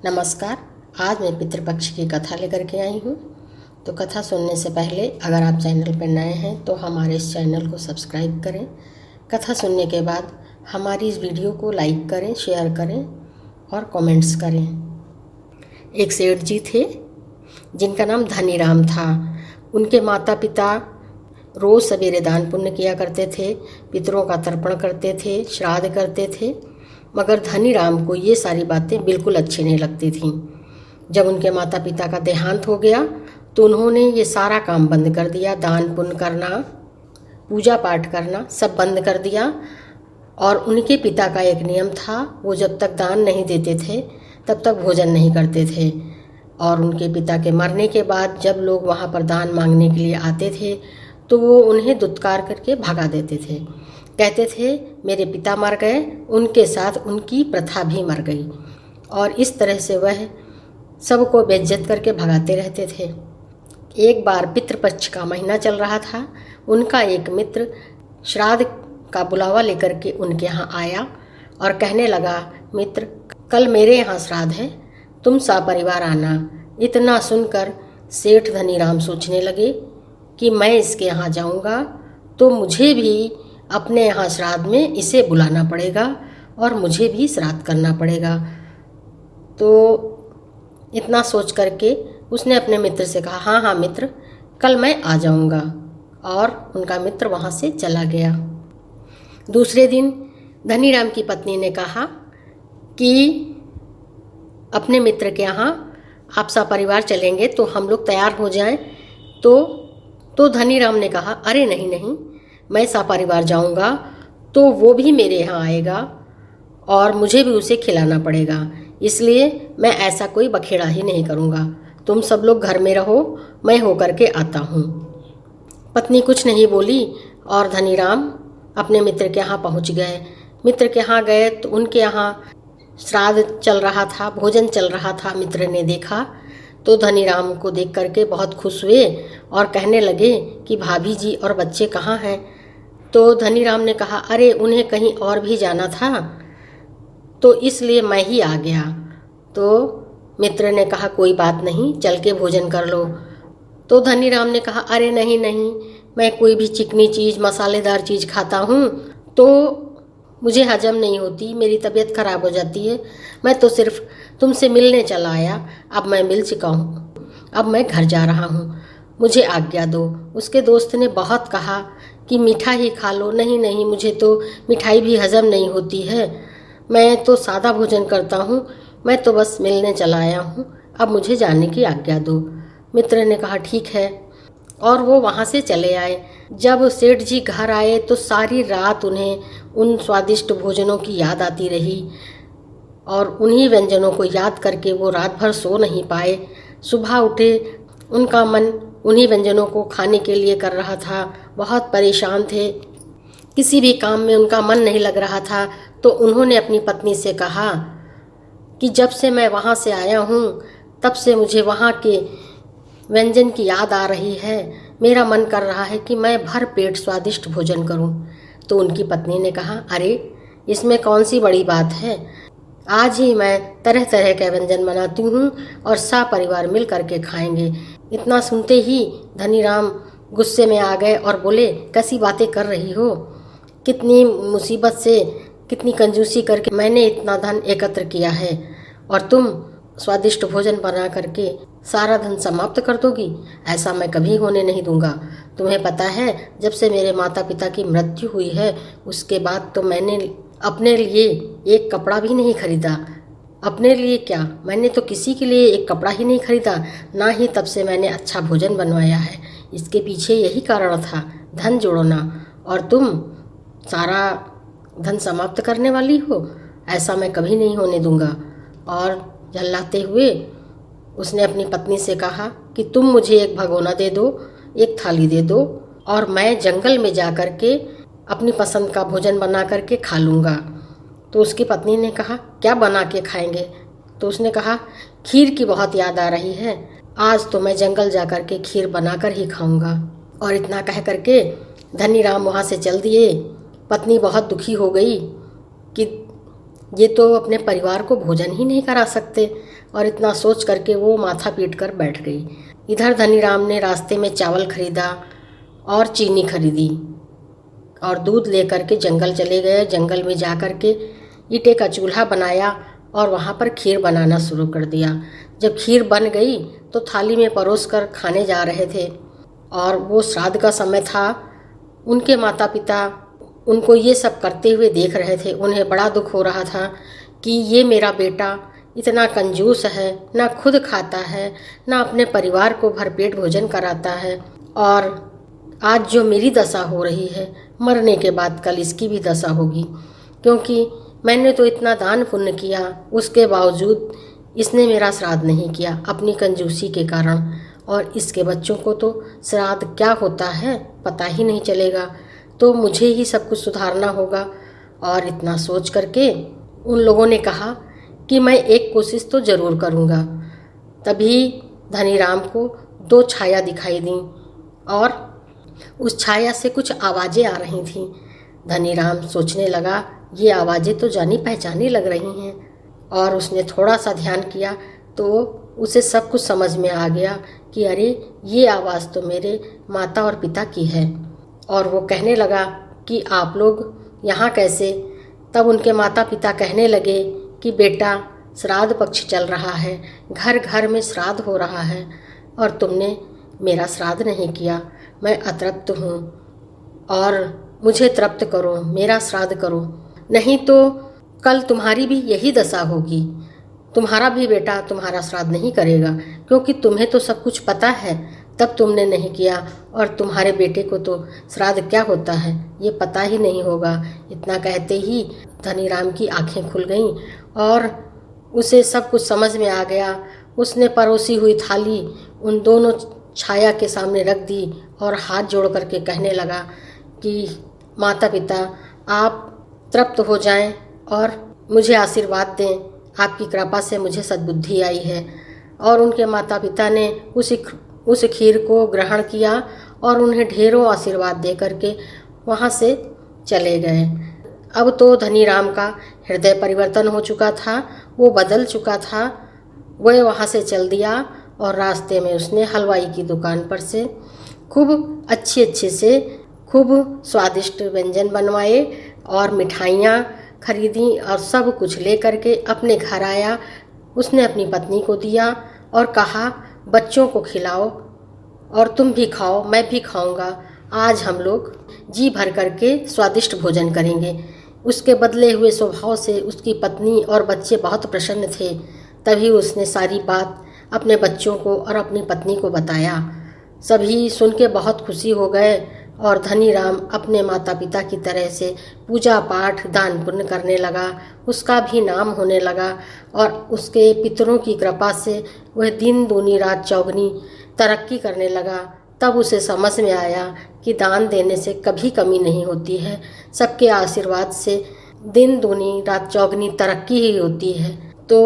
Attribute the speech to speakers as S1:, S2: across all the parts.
S1: नमस्कार। आज मैं पितृपक्ष की कथा लेकर के आई हूँ। तो कथा सुनने से पहले अगर आप चैनल पर नए हैं तो हमारे इस चैनल को सब्सक्राइब करें। कथा सुनने के बाद हमारी इस वीडियो को लाइक करें, शेयर करें और कमेंट्स करें। एक सेठ जी थे जिनका नाम धनीराम था। उनके माता पिता रोज़ सवेरे दान पुण्य किया करते थे, पितरों का तर्पण करते थे, श्राद्ध करते थे, मगर धनीराम को ये सारी बातें बिल्कुल अच्छी नहीं लगती थीं। जब उनके माता पिता का देहांत हो गया तो उन्होंने ये सारा काम बंद कर दिया। दान पुण्य करना, पूजा पाठ करना सब बंद कर दिया। और उनके पिता का एक नियम था, वो जब तक दान नहीं देते थे तब तक भोजन नहीं करते थे। और उनके पिता के मरने के बाद जब लोग वहाँ पर दान मांगने के लिए आते थे तो वो उन्हें दुत्कार करके भगा देते थे। कहते थे मेरे पिता मर गए, उनके साथ उनकी प्रथा भी मर गई। और इस तरह से वह सबको बेइज्जत करके भगाते रहते थे। एक बार पितृपक्ष का महीना चल रहा था। उनका एक मित्र श्राद्ध का बुलावा लेकर के उनके यहाँ आया और कहने लगा, मित्र कल मेरे यहाँ श्राद्ध है, तुम सपरिवार आना। इतना सुनकर सेठ धनीराम सोचने लगे कि मैं इसके यहाँ जाऊँगा तो मुझे भी अपने यहाँ श्राद्ध में इसे बुलाना पड़ेगा और मुझे भी श्राद्ध करना पड़ेगा। तो इतना सोच करके उसने अपने मित्र से कहा, हाँ हाँ मित्र, कल मैं आ जाऊँगा। और उनका मित्र वहाँ से चला गया। दूसरे दिन धनीराम की पत्नी ने कहा कि अपने मित्र के यहाँ आप सपरिवार चलेंगे तो हम लोग तैयार हो जाएं। तो धनीराम ने कहा, अरे नहीं नहीं, मैं सपरिवार जाऊंगा तो वो भी मेरे यहाँ आएगा और मुझे भी उसे खिलाना पड़ेगा, इसलिए मैं ऐसा कोई बखेड़ा ही नहीं करूँगा। तुम सब लोग घर में रहो, मैं होकर के आता हूँ। पत्नी कुछ नहीं बोली और धनीराम अपने मित्र के यहाँ पहुँच गए। मित्र के यहाँ गए तो उनके यहाँ श्राद्ध चल रहा था, भोजन चल रहा था। मित्र ने देखा तो धनीराम को देख करके बहुत खुश हुए और कहने लगे कि भाभी जी और बच्चे कहाँ हैं। तो धनीराम ने कहा, अरे उन्हें कहीं और भी जाना था तो इसलिए मैं ही आ गया। तो मित्र ने कहा, कोई बात नहीं, चल के भोजन कर लो। तो धनीराम ने कहा, अरे नहीं नहीं, मैं कोई भी चिकनी चीज़, मसालेदार चीज़ खाता हूँ तो मुझे हजम नहीं होती, मेरी तबीयत खराब हो जाती है। मैं तो सिर्फ तुमसे मिलने चला आया, अब मैं मिल चुका हूँ, अब मैं घर जा रहा हूँ, मुझे आज्ञा दो। उसके दोस्त ने बहुत कहा कि मीठा ही खा लो। नहीं नहीं, मुझे तो मिठाई भी हजम नहीं होती है, मैं तो सादा भोजन करता हूँ, मैं तो बस मिलने चला आया हूँ, अब मुझे जाने की आज्ञा दो। मित्र ने कहा, ठीक है। और वो वहाँ से चले आए। जब सेठ जी घर आए तो सारी रात उन्हें उन स्वादिष्ट भोजनों की याद आती रही और उन्हीं व्यंजनों को याद करके वो रात भर सो नहीं पाए। सुबह उठे, उनका मन उन्हीं व्यंजनों को खाने के लिए कर रहा था। बहुत परेशान थे, किसी भी काम में उनका मन नहीं लग रहा था। तो उन्होंने अपनी पत्नी से कहा कि जब से मैं वहाँ से आया हूँ तब से मुझे वहाँ के व्यंजन की याद आ रही है, मेरा मन कर रहा है कि मैं भर पेट स्वादिष्ट भोजन करूं। तो उनकी पत्नी ने कहा, अरे इसमें कौन सी बड़ी बात है, आज ही मैं तरह तरह के व्यंजन बनाती हूँ और सपरिवार मिल करके खाएंगे। इतना सुनते ही धनीराम गुस्से में आ गए और बोले, कैसी बातें कर रही हो, कितनी मुसीबत से, कितनी कंजूसी करके मैंने इतना धन एकत्र किया है और तुम स्वादिष्ट भोजन बना करके सारा धन समाप्त कर दोगी, ऐसा मैं कभी होने नहीं दूंगा। तुम्हें पता है जब से मेरे माता पिता की मृत्यु हुई है उसके बाद तो मैंने अपने लिए एक कपड़ा भी नहीं खरीदा। अपने लिए क्या, मैंने तो किसी के लिए एक कपड़ा ही नहीं खरीदा, ना ही तब से मैंने अच्छा भोजन बनवाया है। इसके पीछे यही कारण था, धन जोड़ना, और तुम सारा धन समाप्त करने वाली हो, ऐसा मैं कभी नहीं होने दूंगा। और झल्लाते हुए उसने अपनी पत्नी से कहा कि तुम मुझे एक भगोना दे दो, एक थाली दे दो और मैं जंगल में जा कर के अपनी पसंद का भोजन बना करके खा लूँगा। तो उसकी पत्नी ने कहा, क्या बना के खाएंगे? तो उसने कहा, खीर की बहुत याद आ रही है, आज तो मैं जंगल जा कर के खीर बना कर ही खाऊँगा। और इतना कह करके धनीराम वहाँ से चल दिए। पत्नी बहुत दुखी हो गई कि ये तो अपने परिवार को भोजन ही नहीं करा सकते। और इतना सोच करके वो माथा पीट कर बैठ गई। इधर धनीराम ने रास्ते में चावल खरीदा और चीनी खरीदी और दूध लेकर के जंगल चले गए। जंगल में जा कर के ईंटे का चूल्हा बनाया और वहाँ पर खीर बनाना शुरू कर दिया। जब खीर बन गई तो थाली में परोस कर खाने जा रहे थे और वो श्राद्ध का समय था। उनके माता पिता उनको ये सब करते हुए देख रहे थे। उन्हें बड़ा दुख हो रहा था कि ये मेरा बेटा इतना कंजूस है, ना खुद खाता है, ना अपने परिवार को भरपेट भोजन कराता है, और आज जो मेरी दशा हो रही है, मरने के बाद कल इसकी भी दशा होगी। क्योंकि मैंने तो इतना दान पुण्य किया, उसके बावजूद इसने मेरा श्राद्ध नहीं किया अपनी कंजूसी के कारण, और इसके बच्चों को तो श्राद्ध क्या होता है पता ही नहीं चलेगा। तो मुझे ही सब कुछ सुधारना होगा। और इतना सोच करके उन लोगों ने कहा कि मैं एक कोशिश तो ज़रूर करूँगा। तभी धनीराम को 2 छाया दिखाई दी और उस छाया से कुछ आवाज़ें आ रही थीं। धनीराम सोचने लगा, ये आवाज़ें तो जानी पहचानी लग रही हैं। और उसने थोड़ा सा ध्यान किया तो उसे सब कुछ समझ में आ गया कि अरे ये आवाज़ तो मेरे माता और पिता की है। और वो कहने लगा कि आप लोग यहाँ कैसे? तब उनके माता पिता कहने लगे कि बेटा, श्राद्ध पक्ष चल रहा है, घर घर में श्राद्ध हो रहा है और तुमने मेरा श्राद्ध नहीं किया। मैं अतृप्त हूँ और मुझे तृप्त करो, मेरा श्राद्ध करो, नहीं तो कल तुम्हारी भी यही दशा होगी। तुम्हारा भी बेटा तुम्हारा श्राद्ध नहीं करेगा, क्योंकि तुम्हें तो सब कुछ पता है, तब तुमने नहीं किया, और तुम्हारे बेटे को तो श्राद्ध क्या होता है ये पता ही नहीं होगा। इतना कहते ही धनीराम की आंखें खुल गईं और उसे सब कुछ समझ में आ गया। उसने परोसी हुई थाली उन दोनों छाया के सामने रख दी और हाथ जोड़ करके कहने लगा कि माता पिता, आप तृप्त हो जाएं और मुझे आशीर्वाद दें, आपकी कृपा से मुझे सद्बुद्धि आई है। और उनके माता पिता ने उस खीर को ग्रहण किया और उन्हें ढेरों आशीर्वाद दे करके वहाँ से चले गए। अब तो धनीराम का हृदय परिवर्तन हो चुका था, वो बदल चुका था। वह वहाँ से चल दिया और रास्ते में उसने हलवाई की दुकान पर से खूब अच्छे से खूब स्वादिष्ट व्यंजन बनवाए और मिठाइयाँ खरीदी और सब कुछ ले करके अपने घर आया। उसने अपनी पत्नी को दिया और कहा, बच्चों को खिलाओ और तुम भी खाओ, मैं भी खाऊंगा। आज हम लोग जी भर करके स्वादिष्ट भोजन करेंगे। उसके बदले हुए स्वभाव से उसकी पत्नी और बच्चे बहुत प्रसन्न थे। तभी उसने सारी बात अपने बच्चों को और अपनी पत्नी को बताया। सभी सुन के बहुत खुशी हो गए और धनीराम अपने माता पिता की तरह से पूजा पाठ दान पुण्य करने लगा। उसका भी नाम होने लगा और उसके पितरों की कृपा से वह दिन दूनी रात चौगनी तरक्की करने लगा। तब उसे समझ में आया कि दान देने से कभी कमी नहीं होती है, सबके आशीर्वाद से दिन दूनी रात चौगनी तरक्की ही होती है। तो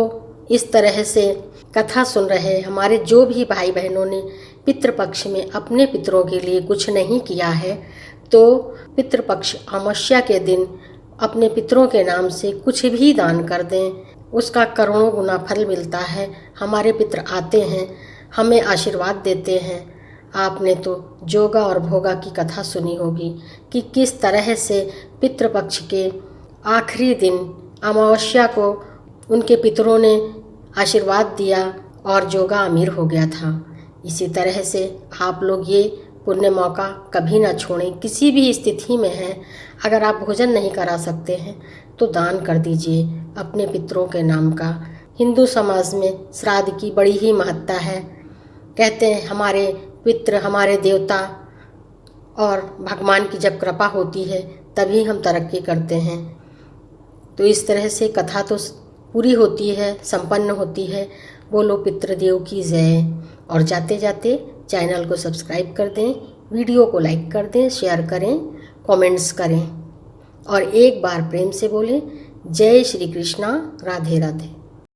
S1: इस तरह से कथा सुन रहे हमारे जो भी भाई बहनों ने पितृपक्ष में अपने पितरों के लिए कुछ नहीं किया है, तो पितृपक्ष अमावस्या के दिन अपने पितरों के नाम से कुछ भी दान कर दें, उसका करोड़ों गुना फल मिलता है। हमारे पितर आते हैं, हमें आशीर्वाद देते हैं। आपने तो जोगा और भोगा की कथा सुनी होगी कि किस तरह से पितृपक्ष के आखिरी दिन अमावस्या को उनके पितरों ने आशीर्वाद दिया और जोगा अमीर हो गया था। इसी तरह से आप लोग ये पुण्य मौका कभी ना छोड़ें। किसी भी स्थिति में हैं, अगर आप भोजन नहीं करा सकते हैं तो दान कर दीजिए अपने पितरों के नाम का। हिंदू समाज में श्राद्ध की बड़ी ही महत्ता है। कहते हैं हमारे पितृ हमारे देवता, और भगवान की जब कृपा होती है तभी हम तरक्की करते हैं। तो इस तरह से कथा तो पूरी होती है, संपन्न होती है। बोलो पितृदेव की जय। और जाते जाते चैनल को सब्सक्राइब कर दें, वीडियो को लाइक कर दें, शेयर करें, कमेंट्स करें और एक बार प्रेम से बोलें जय श्री कृष्णा, राधे राधे।